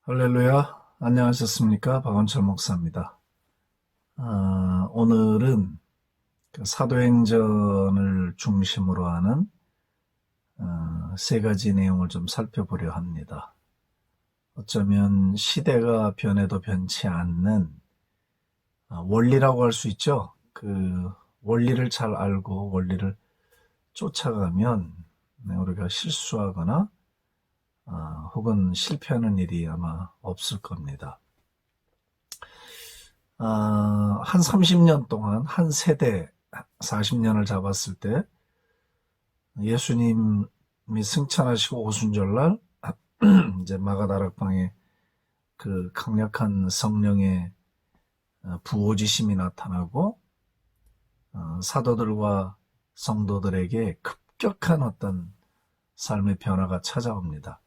할렐루야, 안녕하셨습니까? 박원철 목사입니다. 오늘은 그 사도행전을 중심으로 하는 세 가지 내용을 좀 살펴보려 합니다. 어쩌면 시대가 변해도 변치 않는 원리라고 할 수 있죠. 그 원리를 잘 알고 원리를 쫓아가면 우리가 실수하거나 혹은 실패하는 일이 아마 없을 겁니다. 한 30년 동안 한 세대 40년을 잡았을 때 예수님이 승천하시고 오순절날 이제 마가다락방에 그 강력한 성령의 부어지심이 나타나고 사도들과 성도들에게 급격한 어떤 삶의 변화가 찾아옵니다.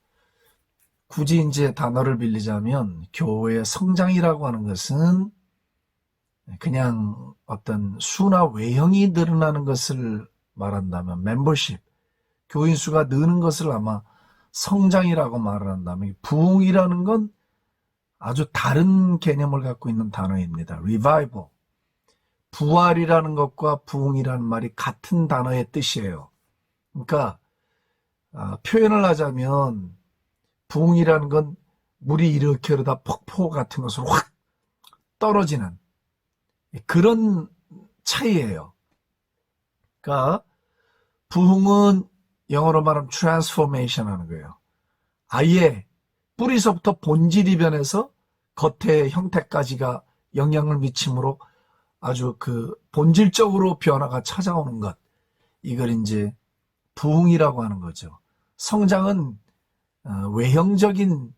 굳이 이제 단어를 빌리자면 교회의 성장이라고 하는 것은 그냥 어떤 수나 외형이 늘어나는 것을 말한다면 멤버십, 교인 수가 느는 것을 아마 성장이라고 말을 한다면 부흥이라는 건 아주 다른 개념을 갖고 있는 단어입니다. revival, 부활이라는 것과 부흥이라는 말이 같은 단어의 뜻이에요. 그러니까 표현을 하자면 부흥이라는 건 물이 이렇게 흐르다 폭포 같은 것으로 확 떨어지는 그런 차이예요. 그러니까 부흥은 영어로 말하면 transformation 하는 거예요. 아예 뿌리서부터 본질이 변해서 겉의 형태까지가 영향을 미침으로 아주 그 본질적으로 변화가 찾아오는 것. 이걸 이제 부흥이라고 하는 거죠. 성장은 외형적인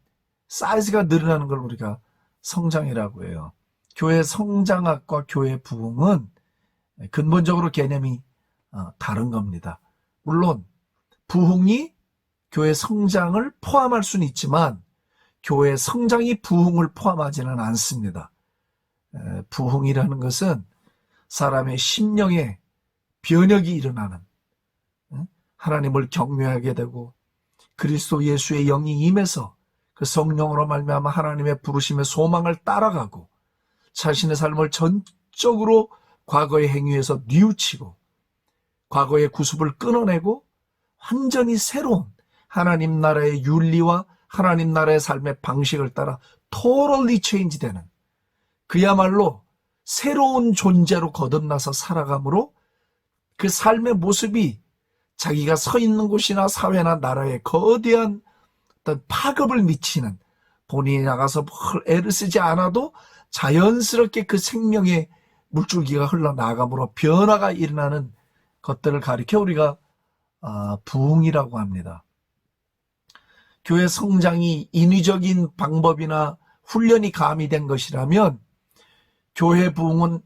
사이즈가 늘어나는 걸 우리가 성장이라고 해요. 교회 성장학과 교회 부흥은 근본적으로 개념이 다른 겁니다. 물론 부흥이 교회 성장을 포함할 수는 있지만 교회 성장이 부흥을 포함하지는 않습니다. 부흥이라는 것은 사람의 심령에 변혁이 일어나는, 하나님을 경외하게 되고 그리스도 예수의 영이 임해서 그 성령으로 말미암아 하나님의 부르심의 소망을 따라가고 자신의 삶을 전적으로 과거의 행위에서 뉘우치고 과거의 구습을 끊어내고 완전히 새로운 하나님 나라의 윤리와 하나님 나라의 삶의 방식을 따라 totally change 되는, 그야말로 새로운 존재로 거듭나서 살아감으로 그 삶의 모습이 자기가 서 있는 곳이나 사회나 나라에 거대한 어떤 파급을 미치는, 본인이 나가서 애를 쓰지 않아도 자연스럽게 그 생명의 물줄기가 흘러나가므로 변화가 일어나는 것들을 가리켜 우리가 부흥이라고 합니다. 교회 성장이 인위적인 방법이나 훈련이 가미된 것이라면 교회 부흥은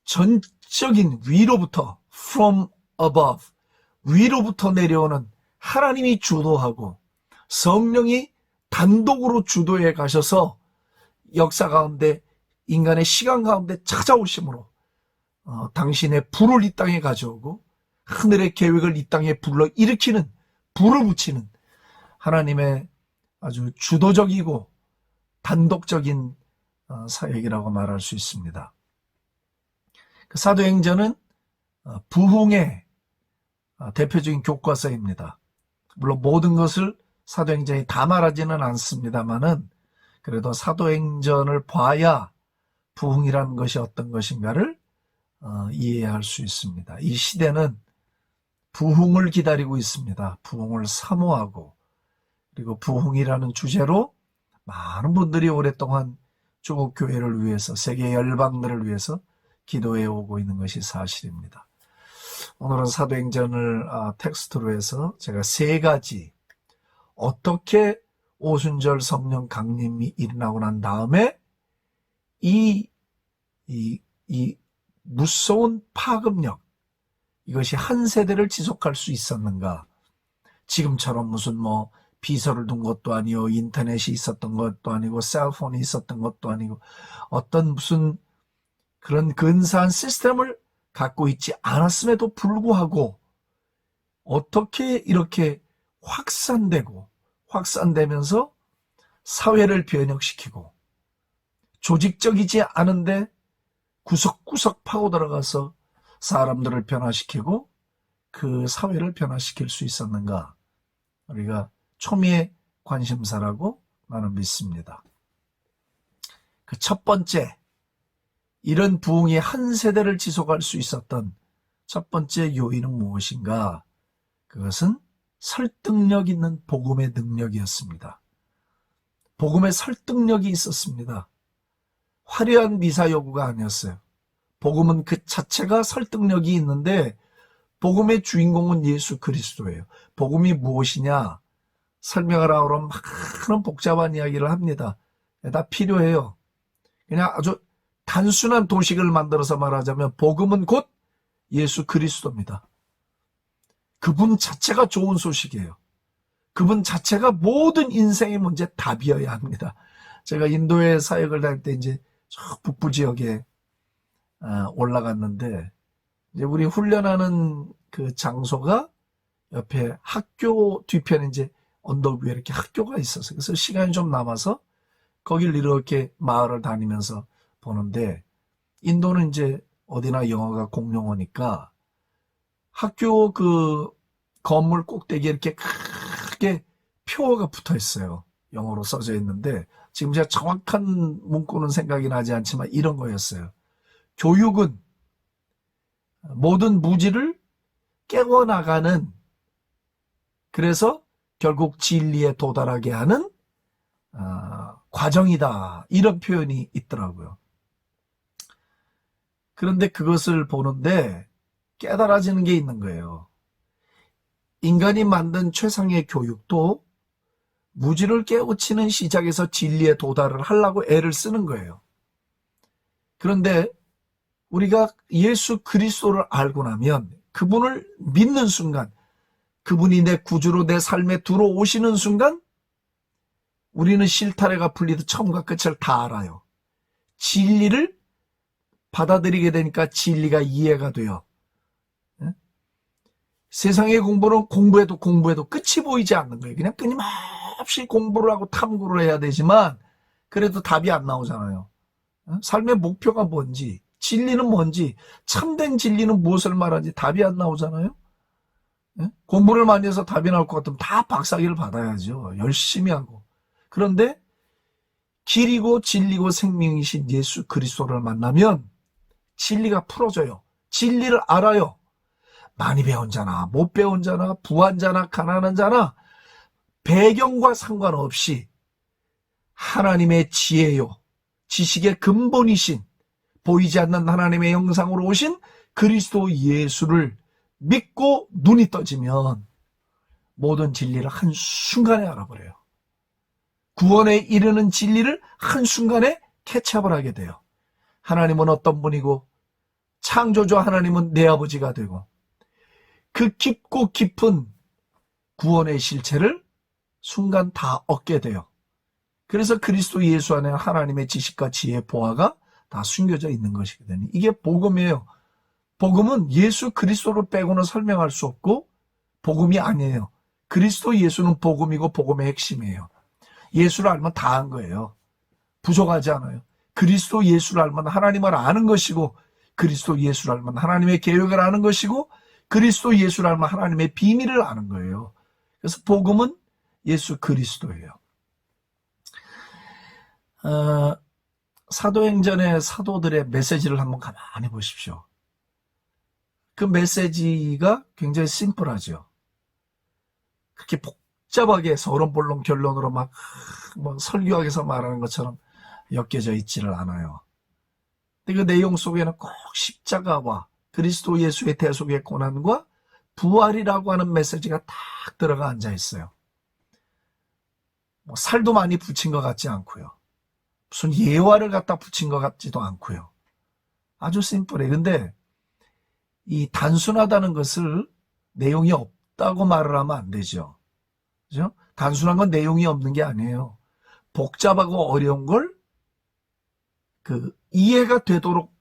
전적인 위로부터 from above, 위로부터 내려오는 하나님이 주도하고 성령이 단독으로 주도해 가셔서 역사 가운데 인간의 시간 가운데 찾아오심으로 당신의 불을 이 땅에 가져오고 하늘의 계획을 이 땅에 불러 일으키는, 불을 붙이는 하나님의 아주 주도적이고 단독적인 사역이라고 말할 수 있습니다. 그 사도행전은 부흥의 대표적인 교과서입니다. 물론 모든 것을 사도행전이 다 말하지는 않습니다만은 그래도 사도행전을 봐야 부흥이라는 것이 어떤 것인가를 이해할 수 있습니다. 이 시대는 부흥을 기다리고 있습니다. 부흥을 사모하고, 그리고 부흥이라는 주제로 많은 분들이 오랫동안 조국 교회를 위해서, 세계 열방들을 위해서 기도해 오고 있는 것이 사실입니다. 오늘은 사도행전을 텍스트로 해서 제가 세 가지, 어떻게 오순절 성령 강림이 일어나고 난 다음에 이 무서운 파급력, 이것이 한 세대를 지속할 수 있었는가. 지금처럼 무슨 비서를 둔 것도 아니고 인터넷이 있었던 것도 아니고 셀폰이 있었던 것도 아니고 어떤 무슨 그런 근사한 시스템을 갖고 있지 않았음에도 불구하고 어떻게 이렇게 확산되면서 사회를 변혁시키고 조직적이지 않은데 구석구석 파고 들어가서 사람들을 변화시키고 그 사회를 변화시킬 수 있었는가? 우리가 초미의 관심사라고 나는 믿습니다. 그 첫 번째, 이런 부흥이 한 세대를 지속할 수 있었던 첫 번째 요인은 무엇인가? 그것은 설득력 있는 복음의 능력이었습니다. 복음의 설득력이 있었습니다. 화려한 미사 여구가 아니었어요. 복음은 그 자체가 설득력이 있는데 복음의 주인공은 예수 그리스도예요. 복음이 무엇이냐? 설명하라 그러면 많은 복잡한 이야기를 합니다. 다 필요해요. 그냥 아주 단순한 도식을 만들어서 말하자면 복음은 곧 예수 그리스도입니다. 그분 자체가 좋은 소식이에요. 그분 자체가 모든 인생의 문제 답이어야 합니다. 제가 인도에 사역을 다닐 때 이제 저 북부 지역에 올라갔는데 이제 우리 훈련하는 그 장소가 옆에 학교 뒤편에 이제 언덕 위에 이렇게 학교가 있었어요. 그래서 시간이 좀 남아서 거길 이렇게 마을을 다니면서 보는데 인도는 이제 어디나 영어가 공용어니까 학교 그 건물 꼭대기에 이렇게 크게 표어가 붙어 있어요. 영어로 써져 있는데 지금 제가 정확한 문구는 생각이 나지 않지만 이런 거였어요. 교육은 모든 무지를 깨워나가는, 그래서 결국 진리에 도달하게 하는 과정이다. 이런 표현이 있더라고요. 그런데 그것을 보는데 깨달아지는 게 있는 거예요. 인간이 만든 최상의 교육도 무지를 깨우치는 시작에서 진리에 도달을 하려고 애를 쓰는 거예요. 그런데 우리가 예수 그리스도를 알고 나면, 그분을 믿는 순간, 그분이 내 구주로 내 삶에 들어오시는 순간 우리는 실타래가 풀리듯 처음과 끝을 다 알아요. 진리를 받아들이게 되니까 진리가 이해가 돼요. 세상의 공부는 공부해도 끝이 보이지 않는 거예요. 그냥 끊임없이 공부를 하고 탐구를 해야 되지만 그래도 답이 안 나오잖아요. 삶의 목표가 뭔지, 진리는 뭔지, 참된 진리는 무엇을 말하는지 답이 안 나오잖아요. 공부를 많이 해서 답이 나올 것 같으면 다 박사기를 받아야죠. 열심히 하고. 그런데 길이고 진리고 생명이신 예수 그리스도를 만나면 진리가 풀어져요. 진리를 알아요. 많이 배운 자나 못 배운 자나 부한 자나 가난한 자나 배경과 상관없이 하나님의 지혜요, 지식의 근본이신, 보이지 않는 하나님의 형상으로 오신 그리스도 예수를 믿고 눈이 떠지면 모든 진리를 한순간에 알아버려요. 구원에 이르는 진리를 한순간에 캐치업을 하게 돼요. 하나님은 어떤 분이고 창조주 하나님은 내 아버지가 되고 그 깊고 깊은 구원의 실체를 순간 다 얻게 돼요. 그래서 그리스도 예수 안에 하나님의 지식과 지혜, 보화가 다 숨겨져 있는 것이거든요. 이게 복음이에요. 복음은 예수 그리스도를 빼고는 설명할 수 없고 복음이 아니에요. 그리스도 예수는 복음이고 복음의 핵심이에요. 예수를 알면 다 한 거예요. 부족하지 않아요. 그리스도 예수를 알면 하나님을 아는 것이고, 그리스도 예수를 알면 하나님의 계획을 아는 것이고, 그리스도 예수를 알면 하나님의 비밀을 아는 거예요. 그래서 복음은 예수 그리스도예요. 사도행전의 사도들의 메시지를 한번 가만히 보십시오. 그 메시지가 굉장히 심플하죠. 그렇게 복잡하게 서론본론 결론으로 막 설교학에서 말하는 것처럼 엮여져 있지를 않아요. 근데 그 내용 속에는 꼭 십자가와 그리스도 예수의 대속의 고난과 부활이라고 하는 메시지가 딱 들어가 앉아 있어요. 살도 많이 붙인 것 같지 않고요. 무슨 예화를 갖다 붙인 것 같지도 않고요. 아주 심플해. 근데 이 단순하다는 것을 내용이 없다고 말을 하면 안 되죠. 그죠? 단순한 건 내용이 없는 게 아니에요. 복잡하고 어려운 걸 이해가 되도록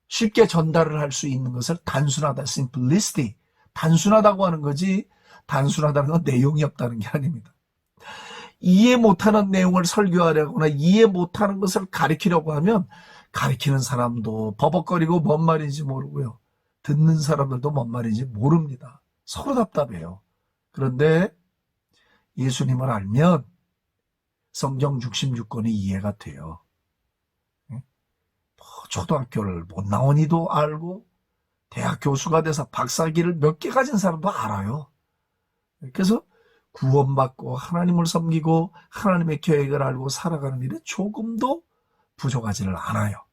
쉽게 전달을 할 수 있는 것을 단순하다, simplicity, 단순하다고 하는 거지, 단순하다는 건 내용이 없다는 게 아닙니다. 이해 못하는 내용을 설교하려거나 이해 못하는 것을 가리키려고 하면 가리키는 사람도 버벅거리고 뭔 말인지 모르고요. 듣는 사람들도 뭔 말인지 모릅니다. 서로 답답해요. 그런데 예수님을 알면 성경 66권이 이해가 돼요. 초등학교를 못 나온 이도 알고 대학 교수가 돼서 박사학위를 몇 개 가진 사람도 알아요. 그래서 구원받고 하나님을 섬기고 하나님의 계획을 알고 살아가는 일에 조금도 부족하지를 않아요.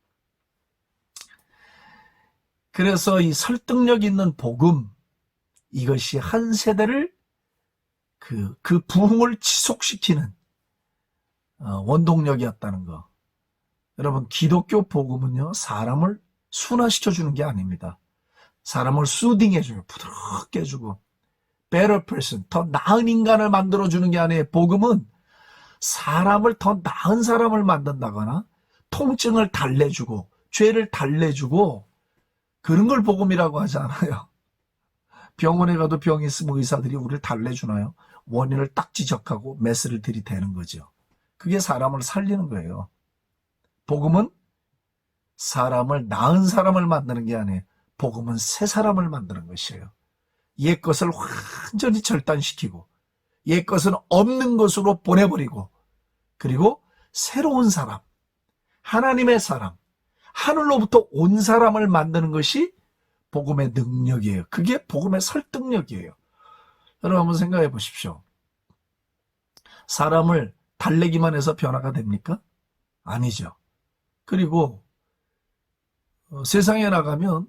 그래서 이 설득력 있는 복음, 이것이 한 세대를 그 부흥을 지속시키는 원동력이었다는 거. 여러분, 기독교 복음은요, 사람을 순화시켜주는 게 아닙니다. 사람을 수딩해줘요. 부드럽게 해주고 better person, 더 나은 인간을 만들어주는 게 아니에요. 복음은 사람을 더 나은 사람을 만든다거나 통증을 달래주고 죄를 달래주고 그런 걸 복음이라고 하지 않아요. 병원에 가도 병이 있으면 의사들이 우리를 달래주나요? 원인을 딱 지적하고 메스를 들이대는 거죠. 그게 사람을 살리는 거예요. 복음은 사람을 나은 사람을 만드는 게 아니에요. 복음은 새 사람을 만드는 것이에요. 옛 것을 완전히 절단시키고 옛 것은 없는 것으로 보내버리고 그리고 새로운 사람, 하나님의 사람, 하늘로부터 온 사람을 만드는 것이 복음의 능력이에요. 그게 복음의 설득력이에요. 여러분 한번 생각해 보십시오. 사람을 달래기만 해서 변화가 됩니까? 아니죠. 그리고 세상에 나가면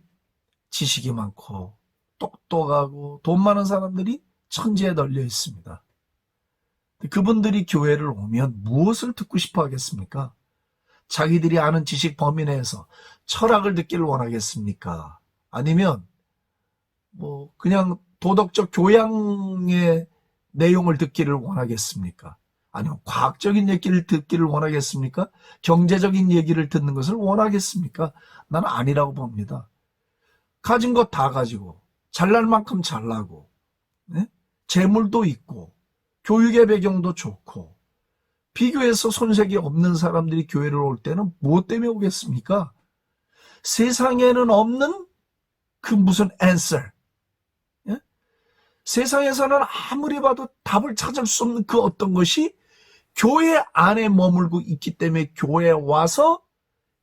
지식이 많고 똑똑하고 돈 많은 사람들이 천지에 널려 있습니다. 그분들이 교회를 오면 무엇을 듣고 싶어 하겠습니까? 자기들이 아는 지식 범위 내에서 철학을 듣기를 원하겠습니까? 아니면 그냥 도덕적 교양의 내용을 듣기를 원하겠습니까? 아니면 과학적인 얘기를 듣기를 원하겠습니까? 경제적인 얘기를 듣는 것을 원하겠습니까? 나는 아니라고 봅니다. 가진 것 다 가지고 잘날 만큼 잘나고 재물도 있고 교육의 배경도 좋고 비교해서 손색이 없는 사람들이 교회를 올 때는 무엇 때문에 오겠습니까? 세상에는 없는 그 무슨 answer, 세상에서는 아무리 봐도 답을 찾을 수 없는 그 어떤 것이 교회 안에 머물고 있기 때문에 교회에 와서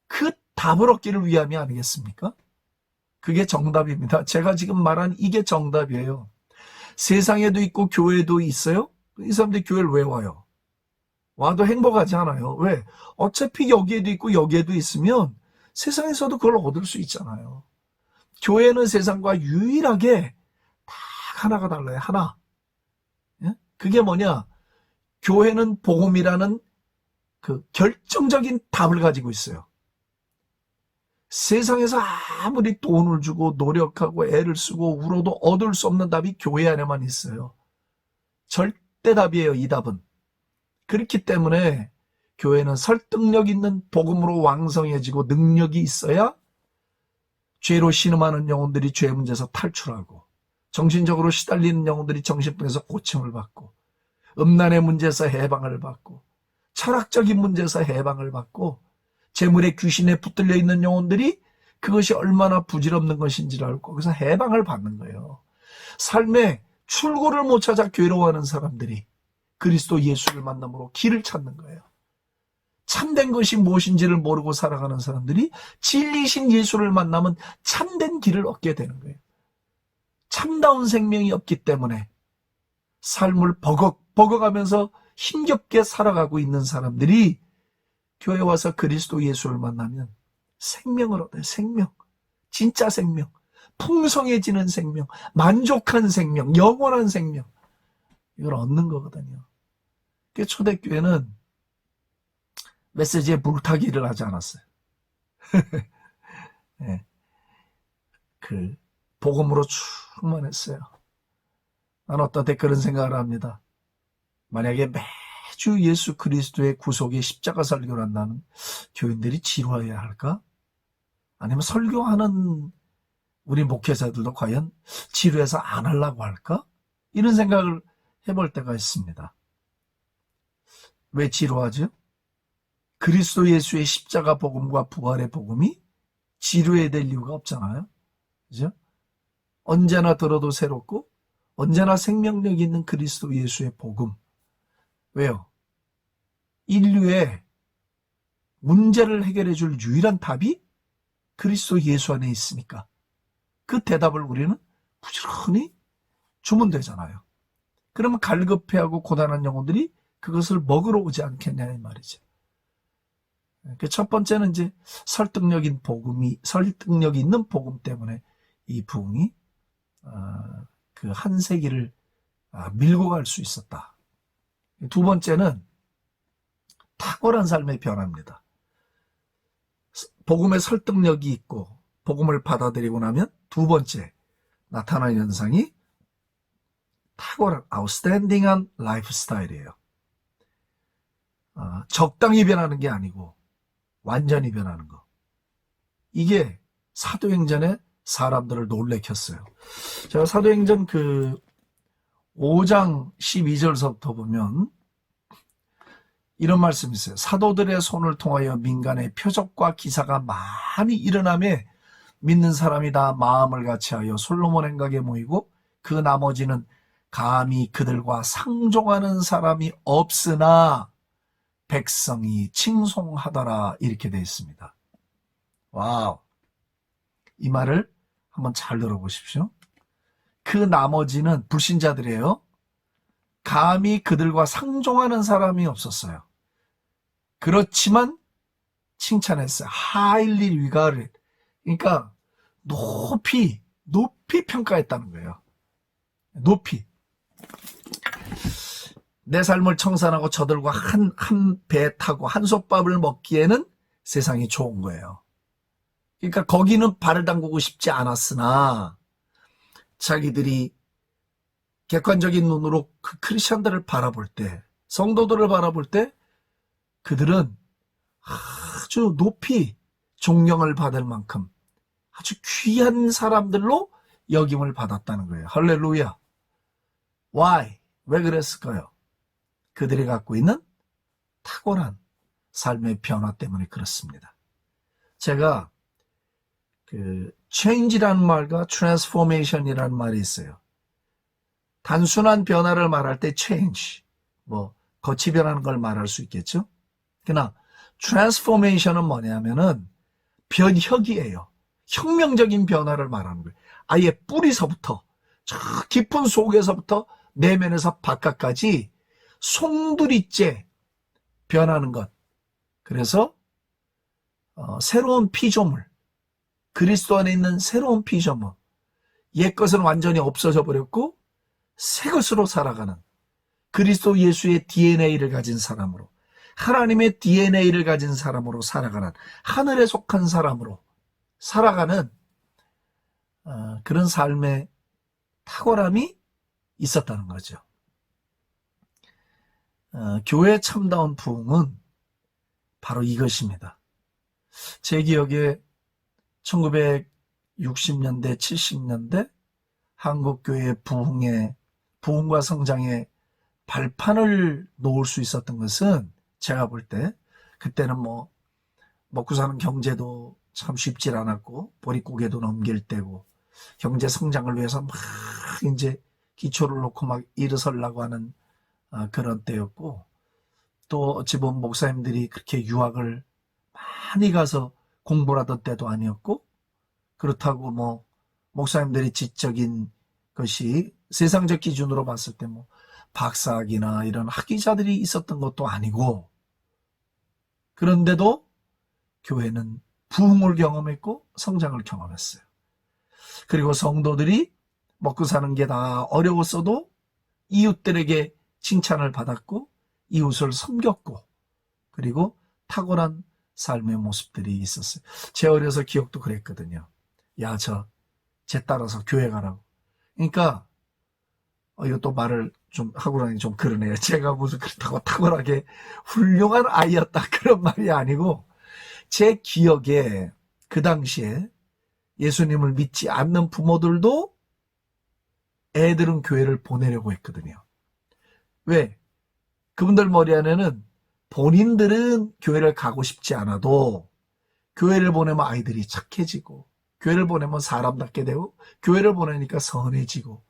그 답을 얻기를 위함이 아니겠습니까? 그게 정답입니다. 제가 지금 말한 이게 정답이에요. 세상에도 있고 교회도 있어요. 이 사람들이 교회를 왜 와요? 와도 행복하지 않아요. 왜? 어차피 여기에도 있고 여기에도 있으면 세상에서도 그걸 얻을 수 있잖아요. 교회는 세상과 유일하게 딱 하나가 달라요. 하나. 그게 뭐냐? 교회는 복음이라는 그 결정적인 답을 가지고 있어요. 세상에서 아무리 돈을 주고 노력하고 애를 쓰고 울어도 얻을 수 없는 답이 교회 안에만 있어요. 절대 답이에요, 이 답은. 그렇기 때문에 교회는 설득력 있는 복음으로 왕성해지고 능력이 있어야 죄로 신음하는 영혼들이 죄 문제에서 탈출하고 정신적으로 시달리는 영혼들이 정신병에서 고침을 받고 음란의 문제에서 해방을 받고 철학적인 문제에서 해방을 받고 재물의 귀신에 붙들려 있는 영혼들이 그것이 얼마나 부질없는 것인지를 알고 거기서 해방을 받는 거예요. 삶에 출구를 못 찾아 괴로워하는 사람들이 그리스도 예수를 만남으로 길을 찾는 거예요. 참된 것이 무엇인지를 모르고 살아가는 사람들이 진리신 예수를 만나면 참된 길을 얻게 되는 거예요. 참다운 생명이 없기 때문에 삶을 버거가면서 힘겹게 살아가고 있는 사람들이 교회 와서 그리스도 예수를 만나면 생명을 얻어요. 생명. 진짜 생명. 풍성해지는 생명. 만족한 생명. 영원한 생명. 이걸 얻는 거거든요. 초대교회는 메시지에 물타기를 하지 않았어요. 네. 그 복음으로 충만했어요. 난 어떤 때 그런 생각을 합니다. 만약에 매주 예수 그리스도의 구속의 십자가 설교를 한다면 교인들이 지루해야 할까? 아니면 설교하는 우리 목회자들도 과연 지루해서 안 하려고 할까? 이런 생각을 해볼 때가 있습니다. 왜 지루하죠? 그리스도 예수의 십자가 복음과 부활의 복음이 지루해야 될 이유가 없잖아요. 그죠? 언제나 들어도 새롭고 언제나 생명력 있는 그리스도 예수의 복음. 왜요? 인류의 문제를 해결해 줄 유일한 답이 그리스도 예수 안에 있으니까 그 대답을 우리는 부지런히 주면 되잖아요. 그러면 갈급해하고 고단한 영혼들이 그것을 먹으러 오지 않겠냐 이 말이죠. 첫 번째는 이제 설득력 있는 복음 때문에 이 부흥이 그 한 세기를 밀고 갈 수 있었다. 두 번째는 탁월한 삶의 변화입니다. 복음의 설득력이 있고 복음을 받아들이고 나면 두 번째 나타나는 현상이 탁월한 아웃스탠딩한 라이프 스타일이에요. 적당히 변하는 게 아니고 완전히 변하는 거. 이게 사도행전에 사람들을 놀래켰어요. 제가 사도행전 5장 12절서부터 보면 이런 말씀이 있어요. 사도들의 손을 통하여 민간의 표적과 기사가 많이 일어나며 믿는 사람이 다 마음을 같이하여 솔로몬 행각에 모이고 그 나머지는 감히 그들과 상종하는 사람이 없으나 백성이 칭송하더라 이렇게 되어 있습니다. 와우. 이 말을 한번 잘 들어보십시오. 그 나머지는 불신자들이에요. 감히 그들과 상종하는 사람이 없었어요. 그렇지만 칭찬했어요. highly regarded. 그러니까 높이 평가했다는 거예요. 높이. 내 삶을 청산하고 저들과 한 배 타고 한솥밥을 먹기에는 세상이 좋은 거예요. 그러니까 거기는 발을 담그고 싶지 않았으나 자기들이 객관적인 눈으로 그 크리스천들을 바라볼 때, 성도들을 바라볼 때 그들은 아주 높이 존경을 받을 만큼 아주 귀한 사람들로 여김을 받았다는 거예요. 할렐루야. Why? 왜 그랬을까요? 그들이 갖고 있는 탁월한 삶의 변화 때문에 그렇습니다. 제가 change라는 말과 transformation이라는 말이 있어요. 단순한 변화를 말할 때 change, 거치 변하는 걸 말할 수 있겠죠. 그러나 transformation은 뭐냐면은 변혁이에요. 혁명적인 변화를 말하는 거예요. 아예 뿌리서부터 저 깊은 속에서부터 내면에서 바깥까지 송두리째 변하는 것. 그래서 새로운 피조물, 그리스도 안에 있는 새로운 피조물, 옛 것은 완전히 없어져 버렸고 새 것으로 살아가는 그리스도 예수의 DNA를 가진 사람으로, 하나님의 DNA를 가진 사람으로 살아가는, 하늘에 속한 사람으로 살아가는 그런 삶의 탁월함이 있었다는 거죠. 교회의 참다운 부흥은 바로 이것입니다. 제 기억에 1960년대, 70년대 한국교회 부흥과 성장의 발판을 놓을 수 있었던 것은 제가 볼 때 그때는 먹고 사는 경제도 참 쉽질 않았고 보릿고개도 넘길 때고 경제 성장을 위해서 막 이제 기초를 놓고 막 일어서려고 하는 그런 때였고, 또 어찌 보면 목사님들이 그렇게 유학을 많이 가서 공부를 하던 때도 아니었고, 그렇다고 목사님들이 지적인 것이 세상적 기준으로 봤을 때 박사학위나 이런 학위자들이 있었던 것도 아니고, 그런데도 교회는 부흥을 경험했고 성장을 경험했어요. 그리고 성도들이 먹고 사는 게 다 어려웠어도 이웃들에게 칭찬을 받았고 이웃을 섬겼고, 그리고 탁월한 삶의 모습들이 있었어요. 제 어려서 기억도 그랬거든요. 야, 쟤 따라서 교회 가라고. 그러니까 이것도 말을 좀 하고 나니 좀 그러네요. 제가 무슨 그렇다고 탁월하게 훌륭한 아이였다 그런 말이 아니고, 제 기억에 그 당시에 예수님을 믿지 않는 부모들도 애들은 교회를 보내려고 했거든요. 왜? 그분들 머리 안에는 본인들은 교회를 가고 싶지 않아도 교회를 보내면 아이들이 착해지고, 교회를 보내면 사람답게 되고, 교회를 보내니까 선해지고,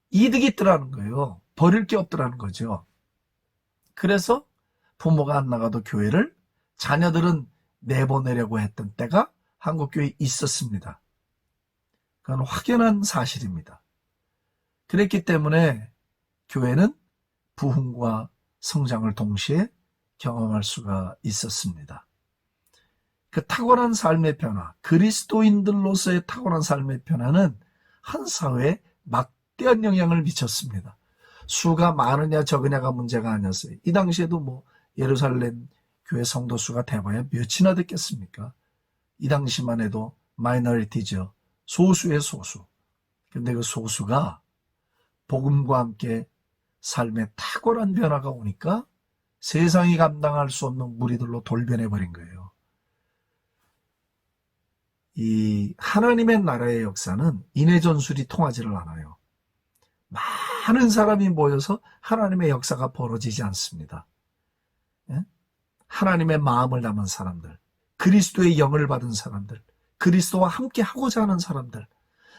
이득이 있더라는 거예요. 버릴 게 없더라는 거죠. 그래서 부모가 안 나가도 교회를 자녀들은 내보내려고 했던 때가 한국교회에 있었습니다. 그건 확연한 사실입니다. 그랬기 때문에 교회는 부흥과 성장을 동시에 경험할 수가 있었습니다. 그 탁월한 삶의 변화, 그리스도인들로서의 탁월한 삶의 변화는 한 사회에 막대한 영향을 미쳤습니다. 수가 많으냐 적으냐가 문제가 아니었어요. 이 당시에도 뭐 예루살렘 교회 성도 수가 돼봐야 몇이나 됐겠습니까? 이 당시만 해도 마이너리티죠. 소수의 소수. 근데 그 소수가 복음과 함께 삶의 탁월한 변화가 오니까 세상이 감당할 수 없는 무리들로 돌변해버린 거예요. 이 하나님의 나라의 역사는 인해전술이 통하지를 않아요. 많은 사람이 모여서 하나님의 역사가 벌어지지 않습니다. 하나님의 마음을 담은 사람들, 그리스도의 영을 받은 사람들, 그리스도와 함께 하고자 하는 사람들,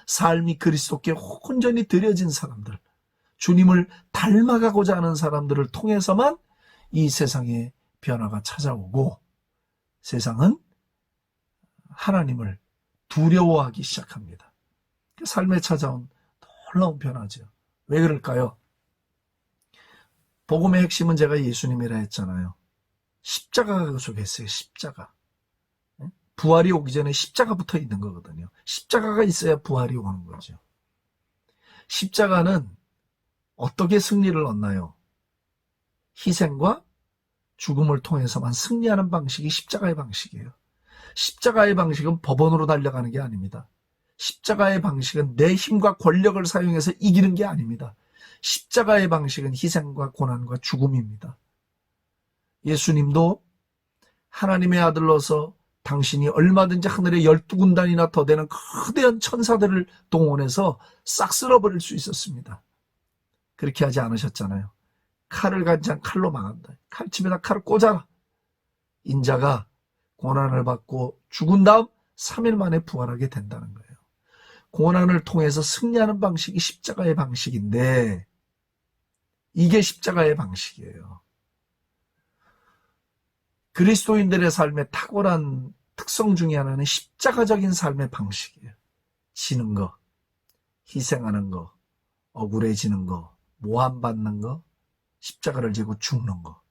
삶이 그리스도께 온전히 드려진 사람들, 주님을 닮아가고자 하는 사람들을 통해서만 이 세상에 변화가 찾아오고 세상은 하나님을 두려워하기 시작합니다. 삶에 찾아온 놀라운 변화죠. 왜 그럴까요? 복음의 핵심은 제가 예수님이라 했잖아요. 십자가가 그 속에 있어요. 십자가. 부활이 오기 전에 십자가 붙어 있는 거거든요. 십자가가 있어야 부활이 오는 거죠. 십자가는 어떻게 승리를 얻나요? 희생과 죽음을 통해서만 승리하는 방식이 십자가의 방식이에요. 십자가의 방식은 법원으로 달려가는 게 아닙니다. 십자가의 방식은 내 힘과 권력을 사용해서 이기는 게 아닙니다. 십자가의 방식은 희생과 고난과 죽음입니다. 예수님도 하나님의 아들로서 당신이 얼마든지 하늘에 12군단이나 더 되는 거대한 천사들을 동원해서 싹 쓸어버릴 수 있었습니다. 그렇게 하지 않으셨잖아요. 칼을 간장 칼로 망한다. 칼집에다 칼을 꽂아라. 인자가 고난을 받고 죽은 다음 3일 만에 부활하게 된다는 거예요. 고난을 통해서 승리하는 방식이 십자가의 방식인데 이게 십자가의 방식이에요. 그리스도인들의 삶의 탁월한 특성 중에 하나는 십자가적인 삶의 방식이에요. 지는 거, 희생하는 거, 억울해지는 거, 모함받는 거, 십자가를 지고 죽는 거.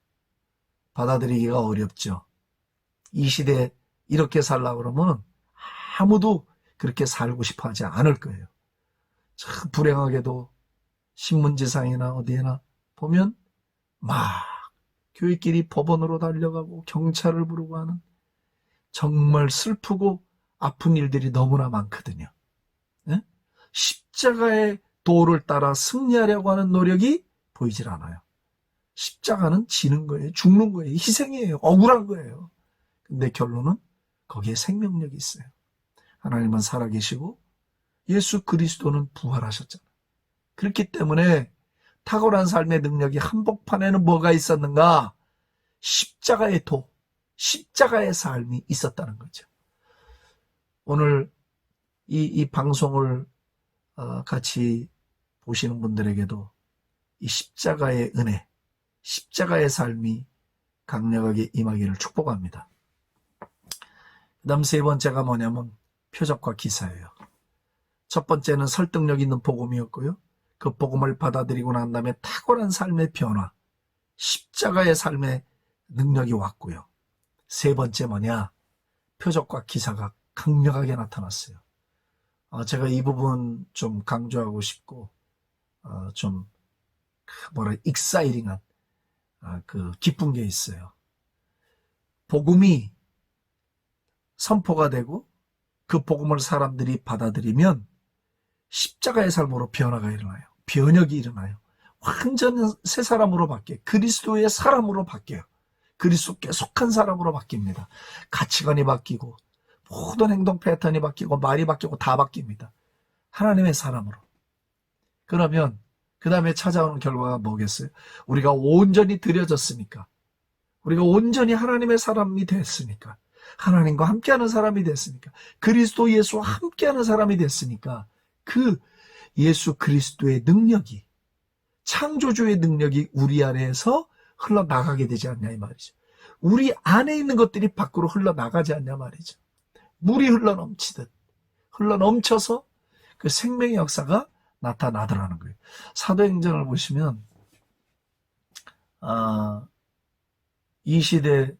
받아들이기가 어렵죠. 이 시대에 이렇게 살려고 그러면 아무도 그렇게 살고 싶어 하지 않을 거예요. 참 불행하게도 신문지상이나 어디에나 보면 막 교회끼리 법원으로 달려가고 경찰을 부르고 하는 정말 슬프고 아픈 일들이 너무나 많거든요. 네? 십자가의 도를 따라 승리하려고 하는 노력이 보이질 않아요. 십자가는 지는 거예요. 죽는 거예요. 희생이에요. 억울한 거예요. 근데 결론은 거기에 생명력이 있어요. 하나님은 살아계시고 예수 그리스도는 부활하셨잖아요. 그렇기 때문에 탁월한 삶의 능력이 한복판에는 뭐가 있었는가? 십자가의 도, 십자가의 삶이 있었다는 거죠. 오늘 이 방송을 같이 보시는 분들에게도 이 십자가의 은혜, 십자가의 삶이 강력하게 임하기를 축복합니다. 그 다음 세 번째가 뭐냐면 표적과 기사예요. 첫 번째는 설득력 있는 복음이었고요. 그 복음을 받아들이고 난 다음에 탁월한 삶의 변화, 십자가의 삶의 능력이 왔고요. 세 번째 뭐냐? 표적과 기사가 강력하게 나타났어요. 제가 이 부분 좀 강조하고 싶고 좀 익사이링한 그 기쁜 게 있어요. 복음이 선포가 되고 그 복음을 사람들이 받아들이면 십자가의 삶으로 변화가 일어나요. 변혁이 일어나요. 완전 새 사람으로 바뀌어요. 그리스도의 사람으로 바뀌어요. 그리스도께 속한 사람으로 바뀝니다. 가치관이 바뀌고 모든 행동 패턴이 바뀌고 말이 바뀌고 다 바뀝니다. 하나님의 사람으로. 그러면 그 다음에 찾아오는 결과가 뭐겠어요? 우리가 온전히 드려졌으니까 우리가 온전히 하나님의 사람이 됐으니까, 하나님과 함께하는 사람이 됐으니까, 그리스도 예수와 함께하는 사람이 됐으니까, 그 예수 그리스도의 능력이, 창조주의 능력이 우리 안에서 흘러나가게 되지 않냐 이 말이죠. 우리 안에 있는 것들이 밖으로 흘러나가지 않냐 말이죠. 물이 흘러넘치듯 흘러넘쳐서 그 생명의 역사가 나타나더라는 거예요. 사도행전을 보시면 이 시대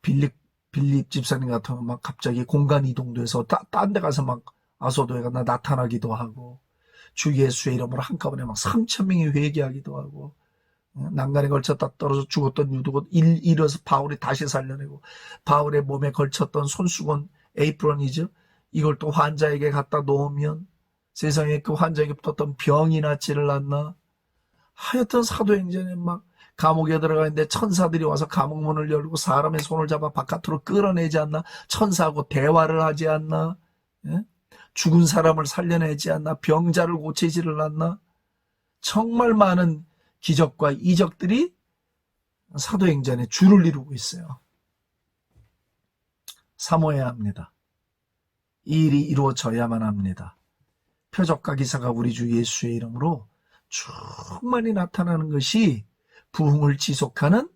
빌립 집사님 같은 막 갑자기 공간 이동돼서 딴 데 가서 막 아소도에가 나타나기도 하고, 주 예수의 이름으로 한꺼번에 막 3,000명이 회개하기도 하고, 난간에 걸쳤다 떨어져 죽었던 유두고 일어서 바울이 다시 살려내고, 바울의 몸에 걸쳤던 손수건 에이프런이죠. 이걸 또 환자에게 갖다 놓으면 세상에 그 환자에게 붙었던 병이 낫지를 않나. 하여튼 사도행전에 막 감옥에 들어가 있는데 천사들이 와서 감옥 문을 열고 사람의 손을 잡아 바깥으로 끌어내지 않나. 천사하고 대화를 하지 않나. 예? 죽은 사람을 살려내지 않나. 병자를 고치지를 않나. 정말 많은 기적과 이적들이 사도행전에 줄을 이루고 있어요. 사모해야 합니다. 이 일이 이루어져야만 합니다. 표적과 기사가 우리 주 예수의 이름으로 충만히 나타나는 것이 부흥을 지속하는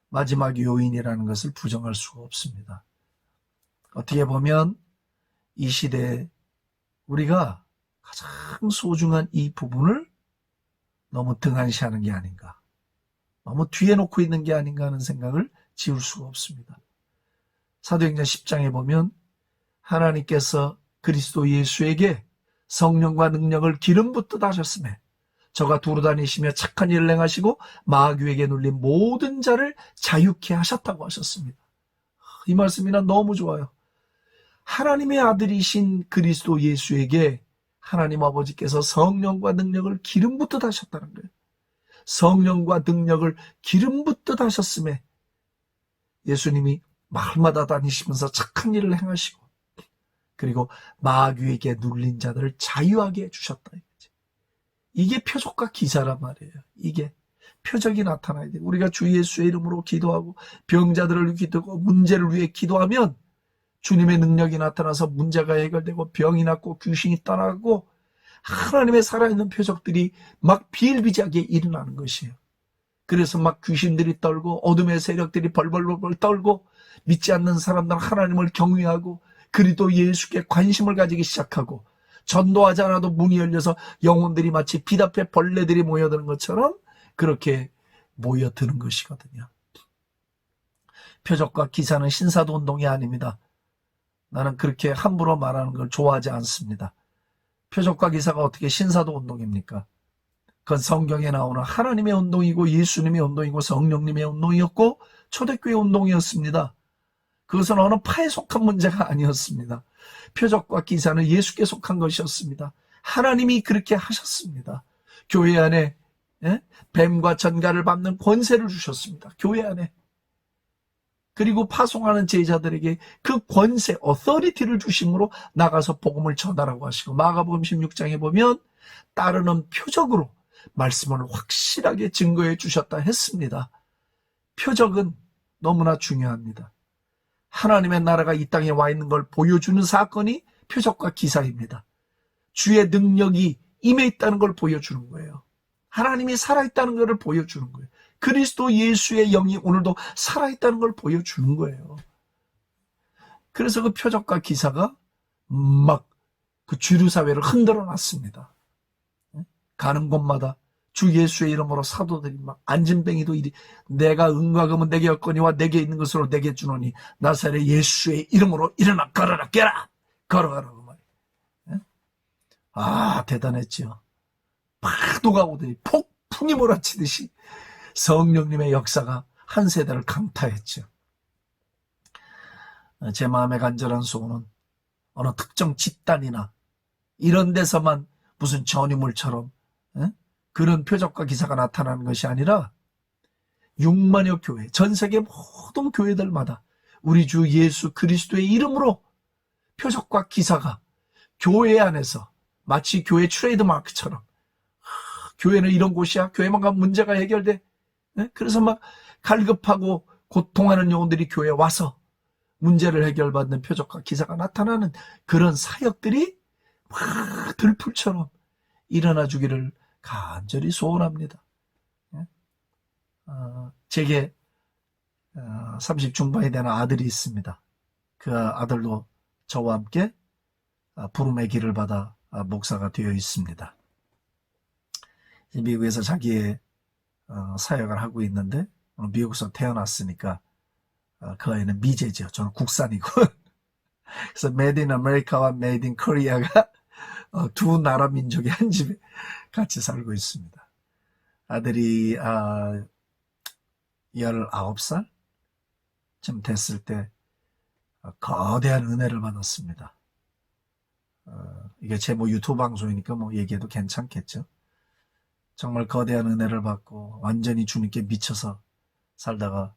마지막 요인이라는 것을 부정할 수가 없습니다. 어떻게 보면 이 시대에 우리가 가장 소중한 이 부분을 너무 등한시하는 게 아닌가, 너무 뒤에 놓고 있는 게 아닌가 하는 생각을 지울 수가 없습니다. 사도행전 10장에 보면 하나님께서 그리스도 예수에게 성령과 능력을 기름 붓듯 하셨으며 저가 두루다니시며 착한 일을 행하시고 마귀에게 눌린 모든 자를 자유케 하셨다고 하셨습니다. 이 말씀이 난 너무 좋아요. 하나님의 아들이신 그리스도 예수에게 하나님 아버지께서 성령과 능력을 기름 붓듯 하셨다는 거예요. 성령과 능력을 기름 붓듯 하셨음에 예수님이 마을마다 다니시면서 착한 일을 행하시고, 그리고 마귀에게 눌린 자들을 자유하게 해주셨다. 이게 표적과 기사란 말이에요. 이게 표적이 나타나야 돼요. 우리가 주 예수의 이름으로 기도하고 병자들을 위해 기도하고 문제를 위해 기도하면 주님의 능력이 나타나서 문제가 해결되고 병이 낫고 귀신이 떠나고 하나님의 살아있는 표적들이 막 비일비재하게 일어나는 것이에요. 그래서 막 귀신들이 떨고 어둠의 세력들이 벌벌벌 떨고 믿지 않는 사람들은 하나님을 경외하고 그리스도 예수께 관심을 가지기 시작하고, 전도하지 않아도 문이 열려서 영혼들이 마치 빛 앞에 벌레들이 모여드는 것처럼 그렇게 모여드는 것이거든요. 표적과 기사는 신사도 운동이 아닙니다. 나는 그렇게 함부로 말하는 걸 좋아하지 않습니다. 표적과 기사가 어떻게 신사도 운동입니까? 그건 성경에 나오는 하나님의 운동이고 예수님의 운동이고 성령님의 운동이었고 초대교회 운동이었습니다. 그것은 어느 파에 속한 문제가 아니었습니다. 표적과 기사는 예수께 속한 것이었습니다. 하나님이 그렇게 하셨습니다. 교회 안에 뱀과 전갈을 밟는 권세를 주셨습니다. 교회 안에. 그리고 파송하는 제자들에게 그 권세, 어서리티를 주심으로 나가서 복음을 전하라고 하시고, 마가복음 16장에 보면 따르는 표적으로 말씀을 확실하게 증거해 주셨다 했습니다. 표적은 너무나 중요합니다. 하나님의 나라가 이 땅에 와 있는 걸 보여주는 사건이 표적과 기사입니다. 주의 능력이 임해 있다는 걸 보여주는 거예요. 하나님이 살아있다는 것을 보여주는 거예요. 그리스도 예수의 영이 오늘도 살아있다는 걸 보여주는 거예요. 그래서 그 표적과 기사가 막 그 주류 사회를 흔들어 놨습니다. 가는 곳마다 주 예수의 이름으로 사도들이 막 안진뱅이도 이리 내가 은과 금은 내게 없거니와 내게 있는 것으로 내게 주노니 나사렛 예수의 이름으로 일어나 걸어라 깨라 걸어가라고 말이에요. 아 대단했죠. 파도가 오더니 폭풍이 몰아치듯이 성령님의 역사가 한 세대를 강타했죠. 제 마음의 간절한 소원은 어느 특정 집단이나 이런 데서만 무슨 전유물처럼 그런 표적과 기사가 나타나는 것이 아니라 6만여 교회, 전 세계 모든 교회들마다 우리 주 예수 그리스도의 이름으로 표적과 기사가 교회 안에서 마치 교회 트레이드마크처럼, 교회는 이런 곳이야, 교회만 가면 문제가 해결돼, 그래서 막 갈급하고 고통하는 영혼들이 교회에 와서 문제를 해결받는 표적과 기사가 나타나는 그런 사역들이 막 들풀처럼 일어나 주기를 간절히 소원합니다. 제게 30 중반이 되는 아들이 있습니다. 그 아들도 저와 함께 부름의 길을 받아 목사가 되어 있습니다. 미국에서 자기의 사역을 하고 있는데 미국에서 태어났으니까 그 아이는 미제죠. 저는 국산이고 그래서 메이드 인 아메리카와 메이드 인 코리아가 두 나라 민족이 한 집에 같이 살고 있습니다. 아들이 19살쯤 됐을 때 거대한 은혜를 받았습니다. 이게 제 유튜브 방송이니까 얘기해도 괜찮겠죠. 정말 거대한 은혜를 받고 완전히 주님께 미쳐서 살다가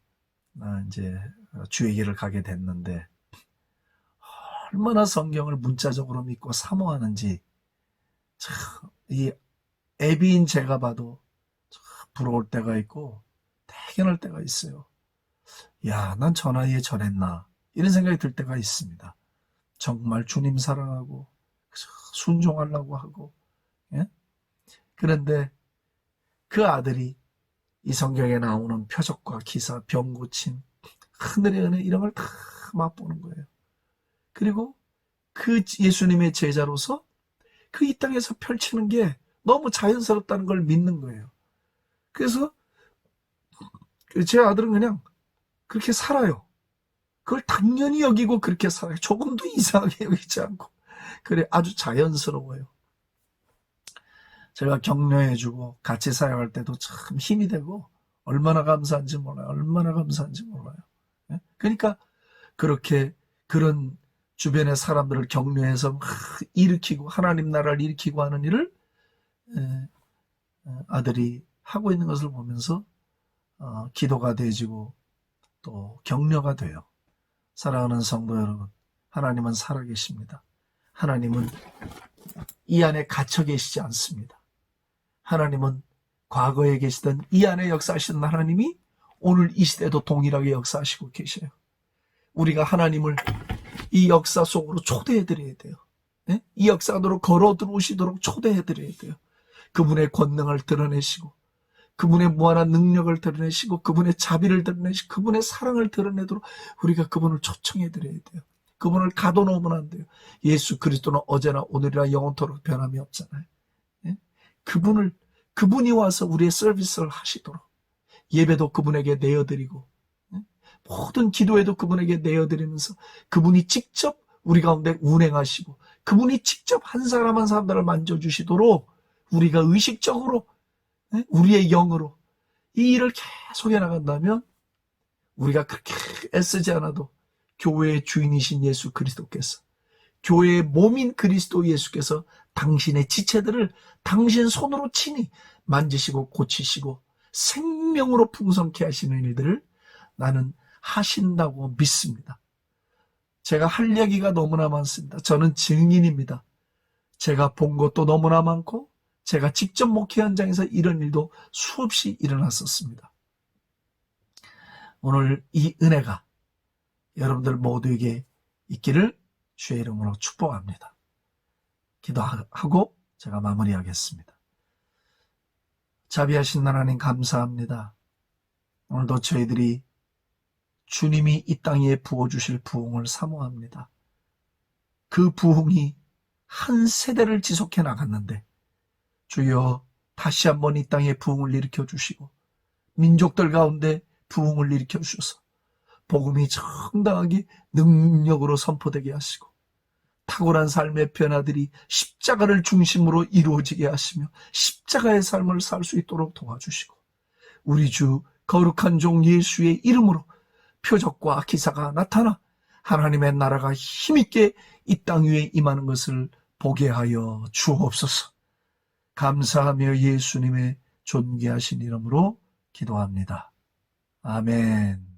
이제 주의 길을 가게 됐는데 얼마나 성경을 문자적으로 믿고 사모하는지 참 이 애비인 제가 봐도 참 부러울 때가 있고 대견할 때가 있어요. 야, 난 저 나이에 저랬나 이런 생각이 들 때가 있습니다. 정말 주님 사랑하고 순종하려고 하고 그런데 그 아들이 이 성경에 나오는 표적과 기사, 병 고침, 하늘의 은혜 이런 걸 다 맛보는 거예요. 그리고 그 예수님의 제자로서 그 이 땅에서 펼치는 게 너무 자연스럽다는 걸 믿는 거예요. 그래서 제 아들은 그냥 그렇게 살아요. 그걸 당연히 여기고 그렇게 살아요. 조금도 이상하게 여기지 않고. 그래 아주 자연스러워요. 제가 격려해주고 같이 사역할 때도 참 힘이 되고 얼마나 감사한지 몰라요. 얼마나 감사한지 몰라요. 그러니까 그렇게 그런 주변의 사람들을 격려해서 막 일으키고 하나님 나라를 일으키고 하는 일을 아들이 하고 있는 것을 보면서 기도가 되어지고 또 격려가 돼요. 사랑하는 성도 여러분, 하나님은 살아계십니다. 하나님은 이 안에 갇혀 계시지 않습니다. 하나님은 과거에 계시던 이 안에 역사하시는 하나님이 오늘 이 시대도 동일하게 역사하시고 계셔요. 우리가 하나님을 이 역사 속으로 초대해드려야 돼요. 이 역사 안으로 걸어 들어오시도록 초대해드려야 돼요. 그분의 권능을 드러내시고 그분의 무한한 능력을 드러내시고 그분의 자비를 드러내시고 그분의 사랑을 드러내도록 우리가 그분을 초청해드려야 돼요. 그분을 가둬놓으면 안 돼요. 예수 그리스도는 어제나 오늘이나 영원토록 변함이 없잖아요. 그분이 와서 우리의 서비스를 하시도록 예배도 그분에게 내어드리고 모든 기도에도 그분에게 내어드리면서 그분이 직접 우리 가운데 운행하시고 그분이 직접 한 사람 한 사람들을 만져주시도록 우리가 의식적으로 우리의 영으로 이 일을 계속 해나간다면 우리가 그렇게 애쓰지 않아도 교회의 주인이신 예수 그리스도께서 교회의 몸인 그리스도 예수께서 당신의 지체들을 당신 손으로 친히 만지시고 고치시고 생명으로 풍성케 하시는 일들을 나는 하신다고 믿습니다. 제가 할 얘기가 너무나 많습니다. 저는 증인입니다. 제가 본 것도 너무나 많고 제가 직접 목회 현장에서 이런 일도 수없이 일어났었습니다. 오늘 이 은혜가 여러분들 모두에게 있기를 주의 이름으로 축복합니다. 기도하고 제가 마무리하겠습니다. 자비하신 하나님 감사합니다. 오늘도 저희들이 주님이 이 땅에 부어주실 부흥을 사모합니다. 그 부흥이 한 세대를 지속해 나갔는데 주여 다시 한번 이 땅에 부흥을 일으켜 주시고 민족들 가운데 부흥을 일으켜 주셔서 복음이 정당하게 능력으로 선포되게 하시고 탁월한 삶의 변화들이 십자가를 중심으로 이루어지게 하시며 십자가의 삶을 살 수 있도록 도와주시고 우리 주 거룩한 종 예수의 이름으로 표적과 기사가 나타나 하나님의 나라가 힘있게 이 땅 위에 임하는 것을 보게 하여 주옵소서. 감사하며 예수님의 존귀하신 이름으로 기도합니다. 아멘.